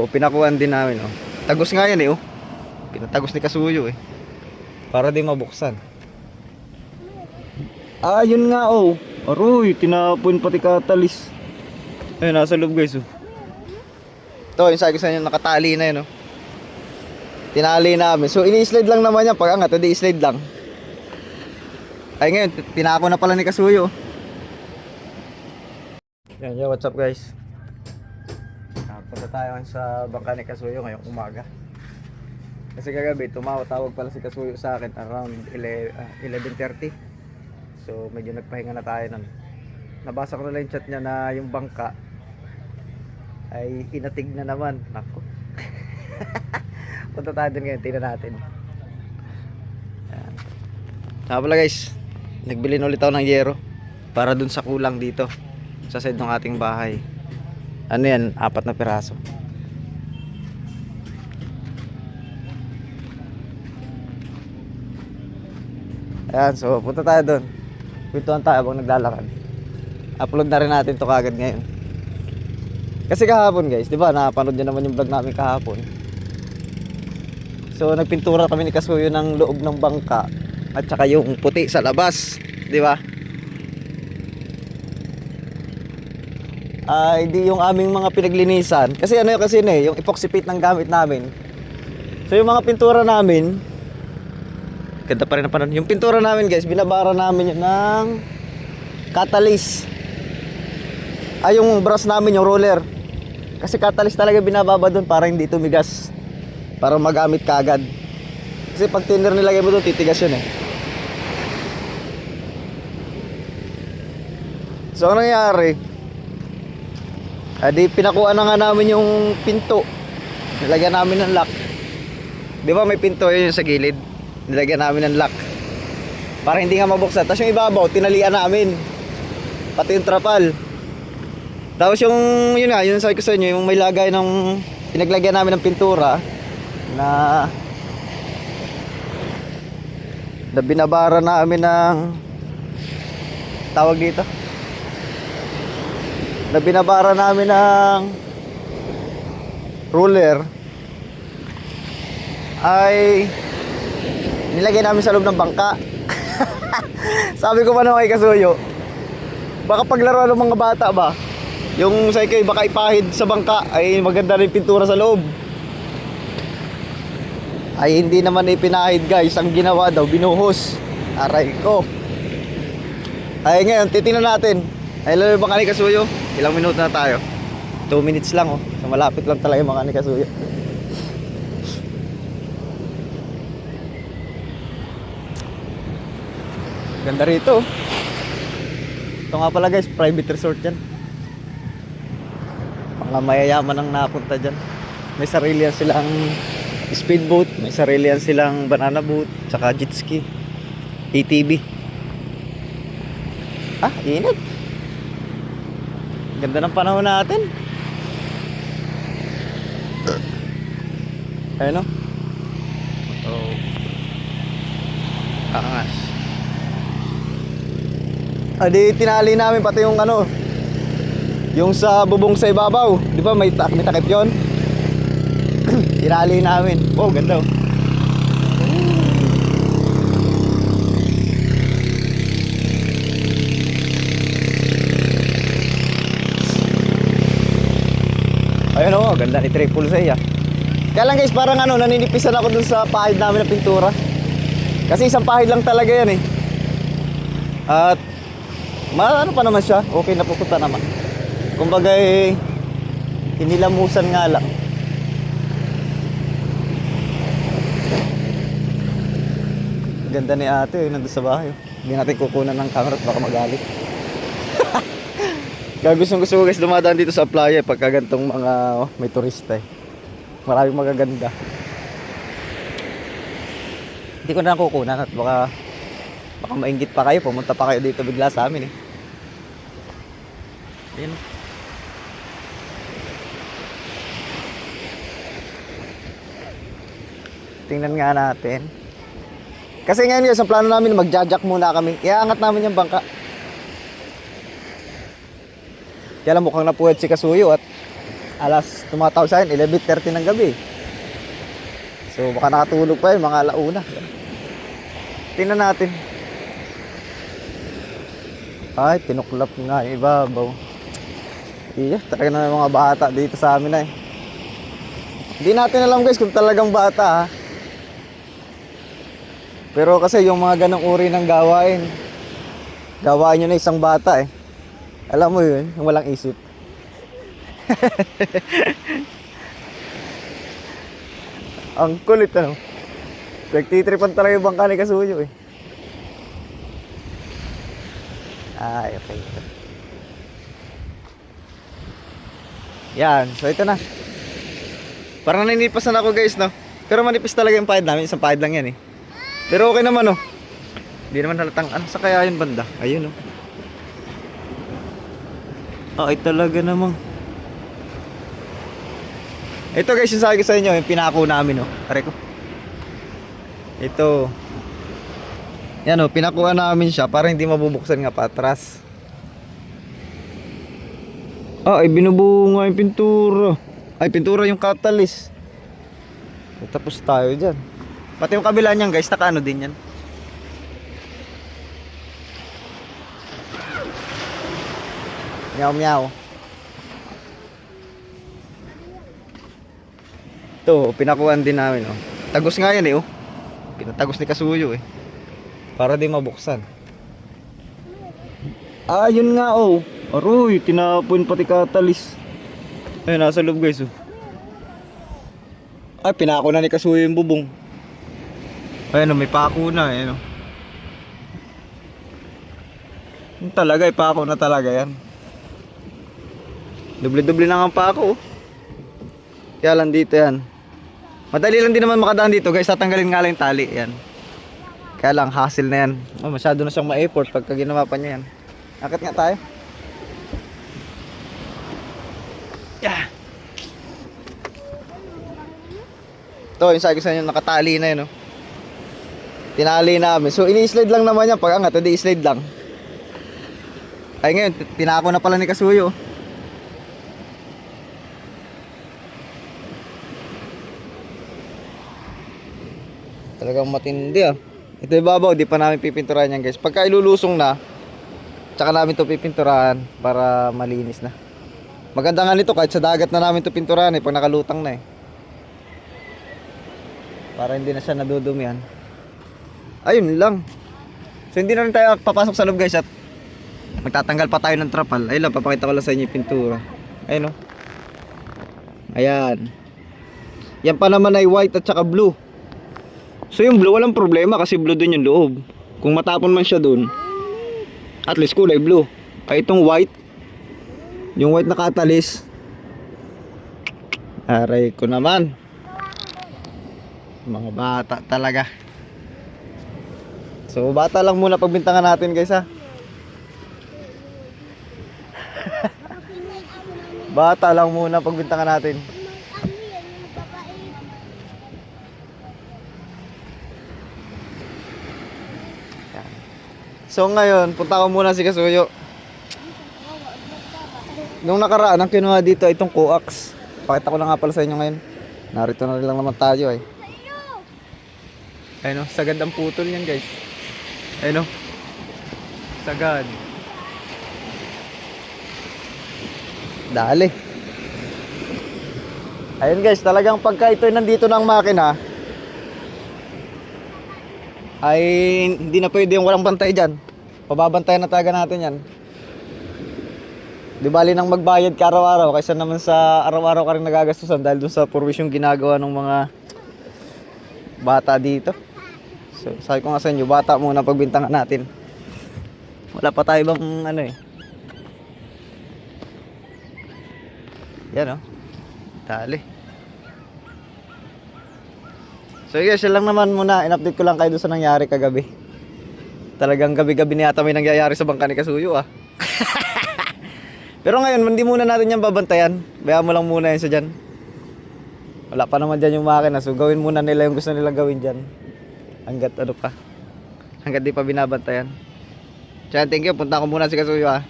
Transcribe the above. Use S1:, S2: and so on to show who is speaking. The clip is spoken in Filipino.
S1: O, pinakuhan din namin, oh. Tagos nga yan, eh, oh. Pinatagos ni Kasuyo, eh. Para di mabuksan. Ah, yun nga, oh. Aroy, tinapon pati katalis. Ayun, nasa loob, guys, oh. Ito, yung sabi ko sa inyo, nakatali na yun, oh. Tinali namin. So, ini-slide lang naman yan. Pag angat, hindi slide lang. Ay, ngayon, pinako na pala ni Kasuyo. Yan, yo, what's up, guys? Punta tayo sa bangka ni Kasuyo ngayong umaga. Kasi kagabi, tumawag pala si Kasuyo sa akin around 11:30. So medyo nagpahinga na tayo nun. Nabasa ko na lang yung chat niya na yung bangka ay inatig na naman. Nako. Punta tayo dun ngayon, tingnan natin. Yan. Pala guys, nagbili na ulit ako ng yero para dun sa kulang dito sa side ng ating bahay. Ano yan? 4 na piraso. Ayan, so punta tayo doon. Kwentuhan tayo habang naglalakad. Upload na rin natin to kagad ngayon. Kasi kahapon guys, di ba? Napanood nyo naman yung vlog namin kahapon. So nagpintura kami ni Kasuyo ng loob ng bangka at saka yung puti sa labas, di ba? Hindi yung aming mga pinaglinisan. Kasi ano yun kasi yung epoxy paint ng gamit namin. So yung mga pintura namin, ganda pa rin ang panahon. Yung pintura namin guys, binabara namin yun ng catalyst. Yung brush namin, yung roller. Kasi catalyst talaga binababa doon para hindi tumigas. Para magamit kagad. Kasi pag thinner nilagay mo doon, titigas yun eh. So anong nangyari? Di pinakuha na nga namin yung pinto. Nilagyan namin ng lock. Di ba may pinto yun sa gilid? Nilagyan namin ng lock para hindi nga mabuksan. Tapos yung ibabaw, tinalian namin. Pati yung trapal. Tapos yung, yun nga, yun sabi ko sa inyo, yung may lagay ng, pinaglagyan namin ng pintura na binabara namin ng, tawag dito, na binabara namin ng roller ay nilagay namin sa loob ng bangka. Sabi ko pa naman kay Kasuyo, baka paglaro ng mga bata ba, yung say kay baka ipahid sa bangka ay maganda rin pintura sa loob. Ay hindi naman ipinahid guys, ang ginawa daw binuhos. Aray ko. Ay ngayon titingnan natin. Ay lalo yung bangka ni Kasuyo. Ilang minuto na tayo? 2 minutes lang oh. So malapit lang talaga yung bangka ni Kasuyo. Ganda rito. Ito nga pala guys, private resort yan. Mga mayayaman ang napunta dyan. May sarili yan silang speedboat, may sarili yan silang banana boat, tsaka jet ski, ATV. Init. Ganda ng panahon natin. Ayun o. Angas. Di tinali namin pati yung ano, yung sa bubong sa ibabaw. Di ba may takip yun? Tinali namin. Oh, ganda oh. Ayun oh, ganda ni Triple C ah. Kaya lang guys, parang ano, naninipisan ako dun sa pahid namin ng pintura. Kasi isang pahid lang talaga yan eh. At ano pa naman siya, okay na pupunta naman. Kumbaga hinilamusan nga lang. Ganda ni ate, nandun sa bahay. Hindi natin kukunan ng camera at baka magalit. Kaya gusto ko guys dumadaan dito sa playa pagka gantong mga may turista eh. Maraming magaganda. Hindi ko na kukunan at baka mainggit pa kayo, pumunta pa kayo dito bigla sa amin eh. Ayan. Tingnan nga natin. Kasi ngayon guys, ang plano namin magja-jack muna kami. Iaangat namin yung bangka. Kaya lang mukhang napuwet si Kasuyo at Tumatawag sa akin 11:30 ng gabi. So baka nakatulog pa yun, mga alauna. Tingnan natin. Ay, tinuklap nga yung ibabaw. Iya, talaga na mga bata dito sa amin eh. Hindi natin alam guys kung talagang bata ha. Pero kasi yung mga ganong uri ng gawain, gawain nyo na isang bata eh. Alam mo yun, yung walang isip. Ang kulit ano. Nagtitripan talaga yung bangka ni Kasuyo eh. Ay, okay. Yan, so ito na. Parang naninipasan ako guys, no? Pero manipis talaga yung pahid namin, isang pahid lang yan eh. Pero okay naman, no? Hindi naman halatang, ano sa kaya yun banda? Ayun, no? Ay, talaga namang. Ito guys, yung sabi ko sa inyo, yung pinako namin, no? Tari ko. Ito. Yan, no? Pinakuha namin siya para hindi mabubuksan nga patras. Ay, binubunga yung pintura. Ay, pintura yung catalyst. Tapos tayo dyan. Pati yung kabila niyan guys, nakaano din yan. Meow meow. Ito, pinakuhan din namin oh. Tagos nga yan eh oh. Pinatagos ni Kasuyo eh. Para di mabuksan. Ah, yun nga oh. Aroy, tinapon pati catalyst. Ayun, nasa loob guys oh. Ay, pinako na ni Kasuyo yung bubong. Ayun oh, may pako na eh no. Yung talaga, ipako na talaga yan. Doble-doble na ang pako oh. Kaya lang dito yan. Madali lang din naman makadaan dito guys. Tatanggalin nga lang yung tali yan. Kaya lang hassle na yan. Oh, masyado na siyang ma-effort pagka ginawa pa niya yan. Akit nga tayo. Yeah. Ito yung sabi ko sa inyo, nakatali na yun oh. Tinali namin. So ini-slide lang naman yan. Pag angat, hindi i-slide lang. Ay ngayon, pinako na pala ni Kasuyo. Talagang matindi ah. Ito yung babaw, di pa namin pipinturahan yan guys. Pagka ilulusong na, tsaka namin ito pipinturahan para malinis na. Maganda nga nito kahit sa dagat na namin ito pinturahan eh, pag nakalutang na eh. Para hindi na siya nadudumihan. Ayun lang. So hindi na rin tayo papasok sa loob guys at magtatanggal pa tayo ng trapal. Ayun lang, papakita ko lang sa inyo yung pintura. Ayun oh. Ayan. Yan pa naman ay white at saka blue. So yung blue walang problema kasi blue din yung loob. Kung matapon man siya dun, at least kulay blue. Ay itong white, yung white na catalyst, aray ko naman. Mga bata talaga. So bata lang muna pagbintangan natin guys ha. Bata lang muna pagbintangan natin. So ngayon, punta ko muna si Kasuyo. Nung nakaraan, ang kinuha dito itong coax. Pakita ko na nga pala sa inyo ngayon. Narito na rin lang naman tayo eh. Ayun o, sagad ang putol yan guys. Ayun o. Sagad. Dali. Ayun guys, talagang pagka ito nandito ng makina, ay hindi na pwede yung walang bantay dyan. Pababantayan na talaga natin yan. Di bali nang magbayad ka araw-araw kaysa naman sa araw-araw ka rin nagagastusan dahil dun sa purwisyon ginagawa ng mga bata dito. So sabi ko nga sa inyo, bata muna pagbintangan natin. Wala pa tayo bang ano eh. Yan oh. Dali. So guys, yan lang naman muna. In-update ko lang kayo doon sa nangyari kagabi. Talagang gabi-gabi na yata may nangyayari sa bangka ni Kasuyo ah. Pero ngayon, hindi muna natin yan babantayan. Bayaan mo lang muna yan sa dyan. Wala pa naman dyan yung makina. So gawin muna nila yung gusto nilang gawin dyan. Hanggat ano pa. Hanggat di pa binabantayan. Diyan, thank you. Punta ko muna si Kasuyo ah.